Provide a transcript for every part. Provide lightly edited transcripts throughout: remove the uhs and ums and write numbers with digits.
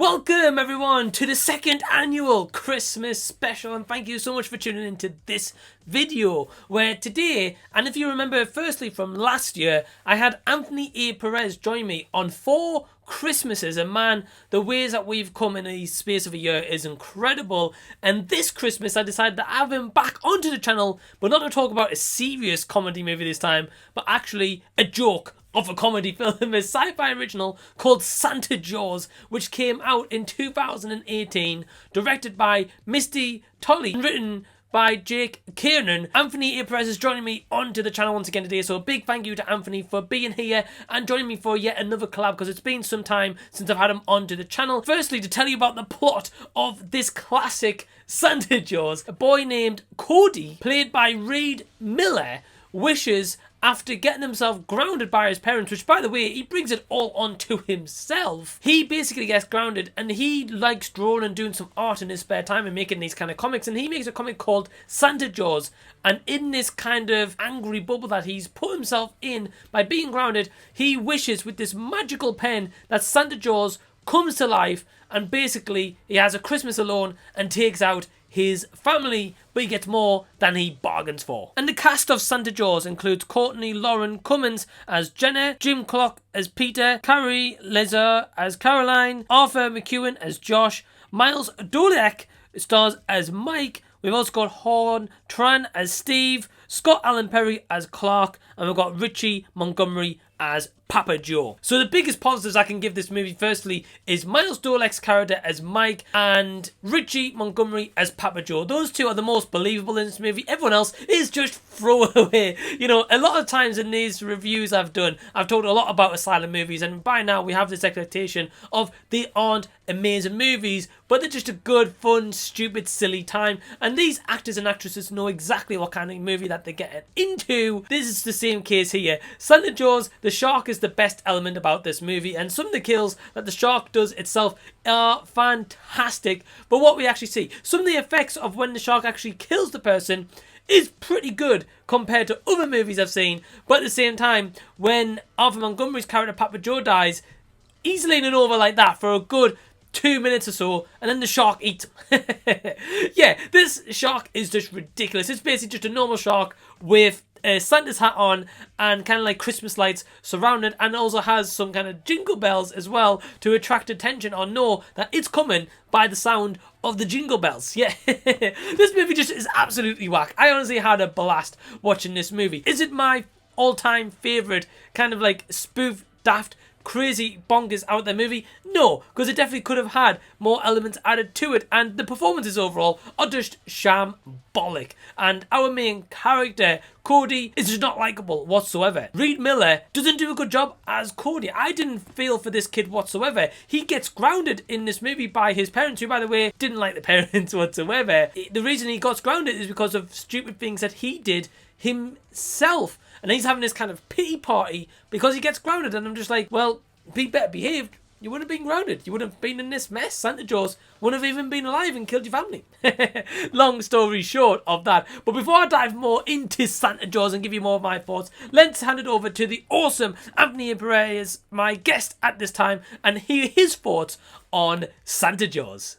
Welcome everyone to the second annual Christmas special, and thank you so much for tuning into this video where today, and if you remember firstly from last year, I had Anthony A. Perez join me on 4 Christmases, and man, the ways that we've come in a space of a year is incredible. And this Christmas I decided to have him back onto the channel, but not to talk about a serious comedy movie this time, but actually a joke of a comedy film, a sci-fi original called Santa Jaws, which came out in 2018, directed by Misty Talley, and written by Jake Kiernan. Anthony A. Perez is joining me onto the channel once again today, so a big thank you to Anthony for being here and joining me for yet another collab, because it's been some time since I've had him onto the channel. Firstly, to tell you about the plot of this classic Santa Jaws, a boy named Cody, played by Reid Miller, wishes, after getting himself grounded by his parents, which by the way, he brings it all onto himself. He basically gets grounded, and he likes drawing and doing some art in his spare time and making these kind of comics, and he makes a comic called Santa Jaws. And in this kind of angry bubble that he's put himself in by being grounded, he wishes with this magical pen that Santa Jaws comes to life, and basically he has a Christmas alone and takes out his family, but he gets more than he bargains for. And the cast of Santa Jaws includes Courtney Cummings as Jena, Jim Klock as Peter, Carrie, Lazar as Caroline, Arthur McEwen as Josh, Miles Doleac stars as Mike. We've also got Horn Tran as Steve, Scott Allen Perry as Clark, and we've got Ritchie Montgomery as Papa Joe. So the biggest positives I can give this movie firstly is Miles Dolac's character as Mike and Ritchie Montgomery as Papa Joe. Those two are the most believable in this movie. Everyone else is just throwaway. You know, a lot of times in these reviews I've done, I've talked a lot about asylum movies, and by now we have this expectation of they aren't amazing movies, but they're just a good, fun, stupid, silly time. And these actors and actresses know exactly what kind of movie that they're getting into. This is the same case here. Santa Jaws, the shark is the best element about this movie, and some of the kills that the shark does itself are fantastic. But what we actually see, some of the effects of when the shark actually kills the person is pretty good compared to other movies I've seen. But at the same time, when Arthur Montgomery's character Papa Joe dies, he's leaning over like that for a good 2 minutes or so, and then the shark eats him. Yeah, this shark is just ridiculous. It's basically just a normal shark with Santa's hat on and kind of like Christmas lights surrounded, and also has some kind of jingle bells as well to attract attention or know that it's coming by the sound of the jingle bells. Yeah, this movie just is absolutely whack. I honestly had a blast watching this movie. Is it my all-time favourite kind of like spoof, daft, crazy bonkers out there movie? No, because it definitely could have had more elements added to it, and the performances overall are just shambolic. And our main character Cody is just not likable whatsoever. Reid Miller doesn't do a good job as Cody. I didn't feel for this kid whatsoever. He gets grounded in this movie by his parents, who by the way didn't like the parents whatsoever. The reason he got grounded is because of stupid things that he did himself, and he's having this kind of pity party because he gets grounded, and I'm just like, well, be better behaved. You wouldn't have been grounded. You wouldn't have been in this mess. Santa Jaws wouldn't have even been alive and killed your family. Long story short of that. But before I dive more into Santa Jaws and give you more of my thoughts, let's hand it over to the awesome Anthony Perez, my guest at this time, and hear his thoughts on Santa Jaws.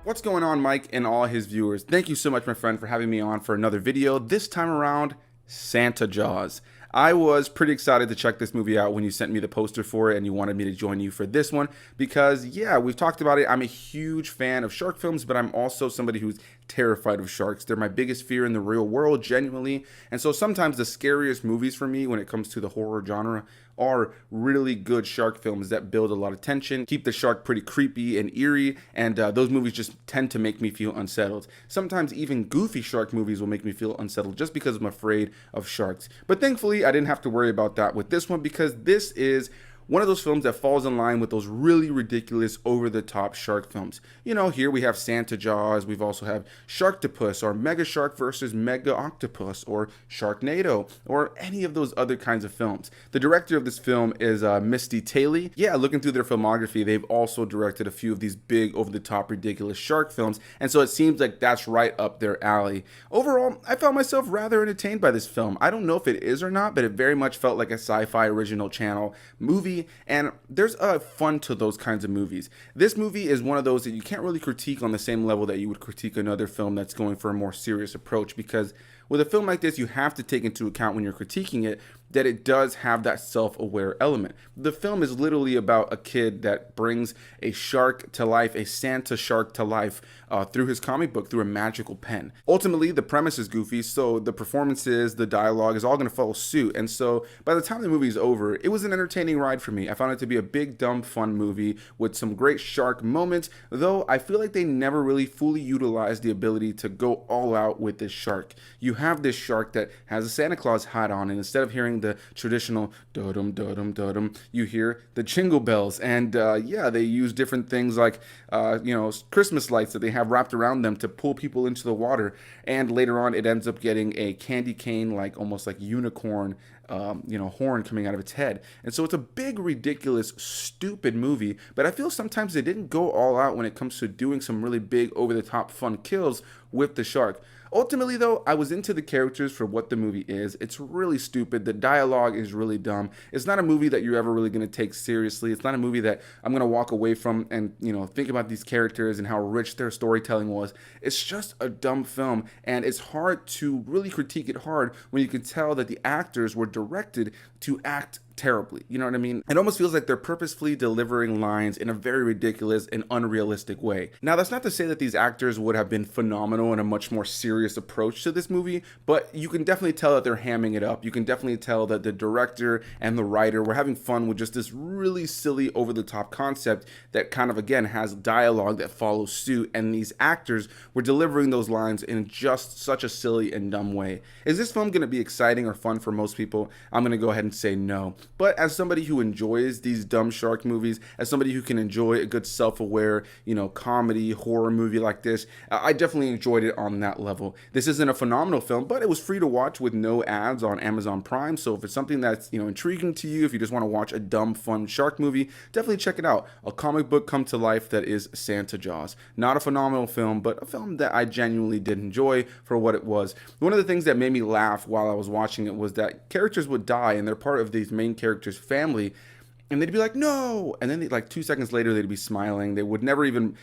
What's going on, Mike and all his viewers? Thank you so much, my friend, for having me on for another video. This time around, Santa Jaws. I was pretty excited to check this movie out when you sent me the poster for it and you wanted me to join you for this one because, yeah, we've talked about it. I'm a huge fan of shark films, but I'm also somebody who's terrified of sharks. They're my biggest fear in the real world, genuinely. And so sometimes the scariest movies for me when it comes to the horror genre are really good shark films that build a lot of tension, keep the shark pretty creepy and eerie, and those movies just tend to make me feel unsettled. Sometimes even goofy shark movies will make me feel unsettled just because I'm afraid of sharks. But thankfully, I didn't have to worry about that with this one because this is One of those films that falls in line with those really ridiculous, over-the-top shark films. You know, here we have Santa Jaws, we've also have Sharktopus, or Mega Shark versus Mega Octopus, or Sharknado, or any of those other kinds of films. The director of this film is Misty Talley. Yeah, looking through their filmography, they've also directed a few of these big, over-the-top, ridiculous shark films, and so it seems like that's right up their alley. Overall, I found myself rather entertained by this film. I don't know if it is or not, but it very much felt like a sci-fi original channel movie, and there's a fun to those kinds of movies. This movie is one of those that you can't really critique on the same level that you would critique another film that's going for a more serious approach, because with a film like this, you have to take into account when you're critiquing it that it does have that self-aware element. The film is literally about a kid that brings a shark to life, a Santa shark to life, through his comic book, through a magical pen. Ultimately, the premise is goofy, so the performances, the dialogue is all going to follow suit. And so by the time the movie is over, it was an entertaining ride for me. I found it to be a big, dumb, fun movie with some great shark moments, though I feel like they never really fully utilized the ability to go all out with this shark. You have this shark that has a Santa Claus hat on, and instead of hearing the traditional dum dum dum, you hear the jingle bells, and yeah, they use different things like Christmas lights that they have wrapped around them to pull people into the water, and later on it ends up getting a candy cane, like almost like unicorn horn coming out of its head. And so it's a big, ridiculous, stupid movie, but I feel sometimes they didn't go all out when it comes to doing some really big, over-the-top fun kills with the shark. Ultimately, though, I was into the characters for what the movie is. It's really stupid. The dialogue is really dumb. It's not a movie that you're ever really going to take seriously. It's not a movie that I'm going to walk away from and, think about these characters and how rich their storytelling was. It's just a dumb film, and it's hard to really critique it hard when you can tell that the actors were directed to act terribly. You know what I mean? It almost feels like they're purposefully delivering lines in a very ridiculous and unrealistic way. Now, that's not to say that these actors would have been phenomenal in a much more serious approach to this movie, but you can definitely tell that they're hamming it up. You can definitely tell that the director and the writer were having fun with just this really silly, over-the-top concept that kind of, again, has dialogue that follows suit, and these actors were delivering those lines in just such a silly and dumb way. Is this film going to be exciting or fun for most people? I'm going to go ahead and say no. But as somebody who enjoys these dumb shark movies, as somebody who can enjoy a good self-aware, comedy, horror movie like this, I definitely enjoyed it on that level. This isn't a phenomenal film, but it was free to watch with no ads on Amazon Prime. So if it's something that's, intriguing to you, if you just want to watch a dumb, fun shark movie, definitely check it out. A comic book come to life that is Santa Jaws. Not a phenomenal film, but a film that I genuinely did enjoy for what it was. One of the things that made me laugh while I was watching it was that characters would die, and they're part of these main characters' family, and they'd be like, no, and then like 2 seconds later they'd be smiling. They would never even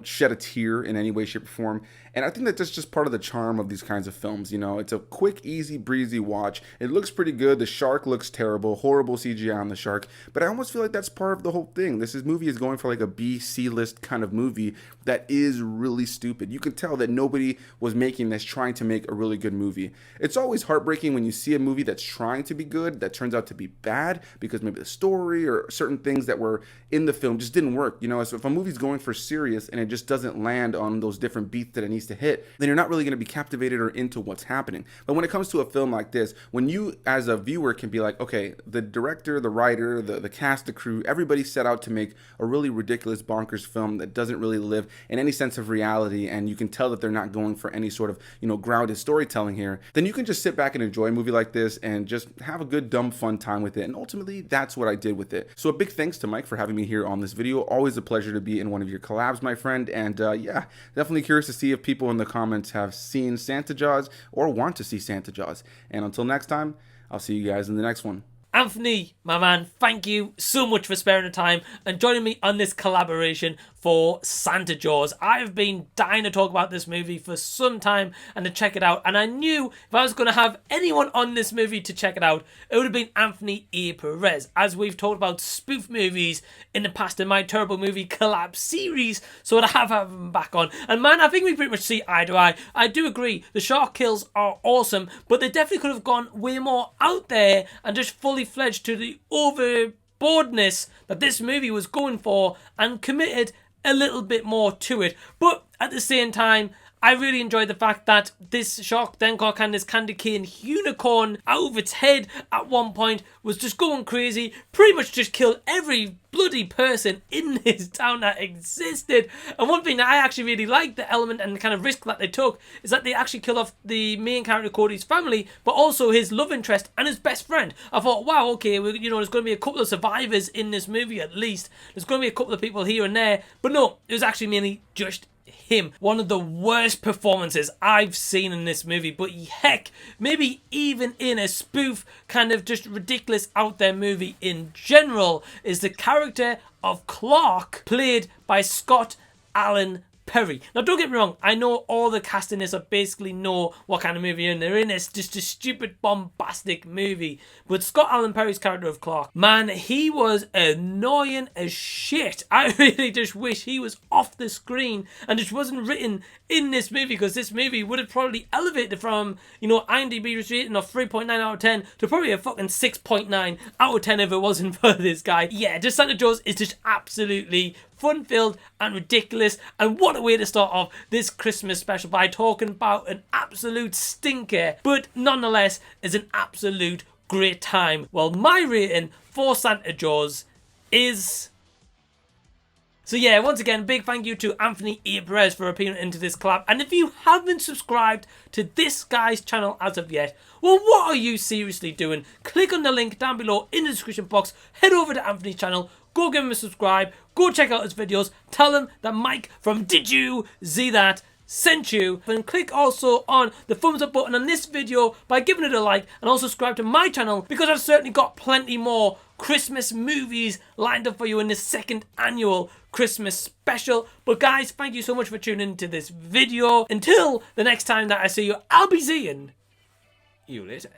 shed a tear in any way, shape, or form. And I think that that's just part of the charm of these kinds of films. It's a quick, easy, breezy watch. It looks pretty good. The shark looks terrible. Horrible CGI on the shark. But I almost feel like that's part of the whole thing. This movie is going for like a B, C list kind of movie that is really stupid. You can tell that nobody was making this trying to make a really good movie. It's always heartbreaking when you see a movie that's trying to be good that turns out to be bad because maybe the story or certain things that were in the film just didn't work. So if a movie's going for serious and it just doesn't land on those different beats that it needs to hit, then you're not really going to be captivated or into what's happening. But when it comes to a film like this, when you as a viewer can be like, okay, the director, the writer, the cast, the crew, everybody set out to make a really ridiculous, bonkers film that doesn't really live in any sense of reality, and you can tell that they're not going for any sort of, grounded storytelling here, then you can just sit back and enjoy a movie like this and just have a good, dumb, fun time with it. And ultimately, that's what I did with it. So a big thanks to Mike for having me here on this video. Always a pleasure to be in one of your collabs, my friend. And yeah, definitely curious to see if people in the comments have seen Santa Jaws or want to see Santa Jaws. And until next time, I'll see you guys in the next one. Anthony, my man, thank you so much for sparing the time and joining me on this collaboration for Santa Jaws. I've been dying to talk about this movie for some time and to check it out, and I knew if I was going to have anyone on this movie to check it out, it would have been Anthony A. Perez, as we've talked about spoof movies in the past in my Terrible Movie Collab series, so to have him back on. And man, I think we pretty much see eye to eye. I do agree, the shark kills are awesome, but they definitely could have gone way more out there and just fully fledged to the overboardness that this movie was going for and committed a little bit more to it. But at the same time, I really enjoyed the fact that this Shark Dencock and this candy cane unicorn out of its head at one point was just going crazy, pretty much just killed every bloody person in this town that existed. And one thing that I actually really liked, the element and the kind of risk that they took, is that they actually killed off the main character Cody's family, but also his love interest and his best friend. I thought, wow, okay, there's going to be a couple of survivors in this movie at least. There's going to be a couple of people here and there, but no, it was actually mainly just him. One of the worst performances I've seen in this movie, but heck, maybe even in a spoof kind of just ridiculous out there movie in general, is the character of Klock, played by Scott Allen Perry. Now don't get me wrong, I know all the cast in this basically know what kind of movie they're in. It's just a stupid bombastic movie. But Scott Allen Perry's character of Klock, man, he was annoying as shit. I really just wish he was off the screen and just wasn't written in this movie, because this movie would have probably elevated from, IMDb's rating of 3.9 out of 10 to probably a fucking 6.9 out of 10 if it wasn't for this guy. Yeah, just Santa Jaws is just absolutely fun-filled and ridiculous, and what a way to start off this Christmas special by talking about an absolute stinker, but nonetheless is an absolute great time. Well, my rating for Santa Jaws is... So yeah, once again, big thank you to Anthony A. Perez for appearing into this collab. And if you haven't subscribed to this guy's channel as of yet, well, what are you seriously doing? Click on the link down below in the description box. Head over to Anthony's channel. Go give him a subscribe. Go check out his videos. Tell him that Mike from Did You See That sent you. And click also on the thumbs up button on this video by giving it a like, and also subscribe to my channel, because I've certainly got plenty more Christmas movies lined up for you in this second annual Christmas special. But guys, thank you so much for tuning into this video. Until the next time that I see you, I'll be seeing you later.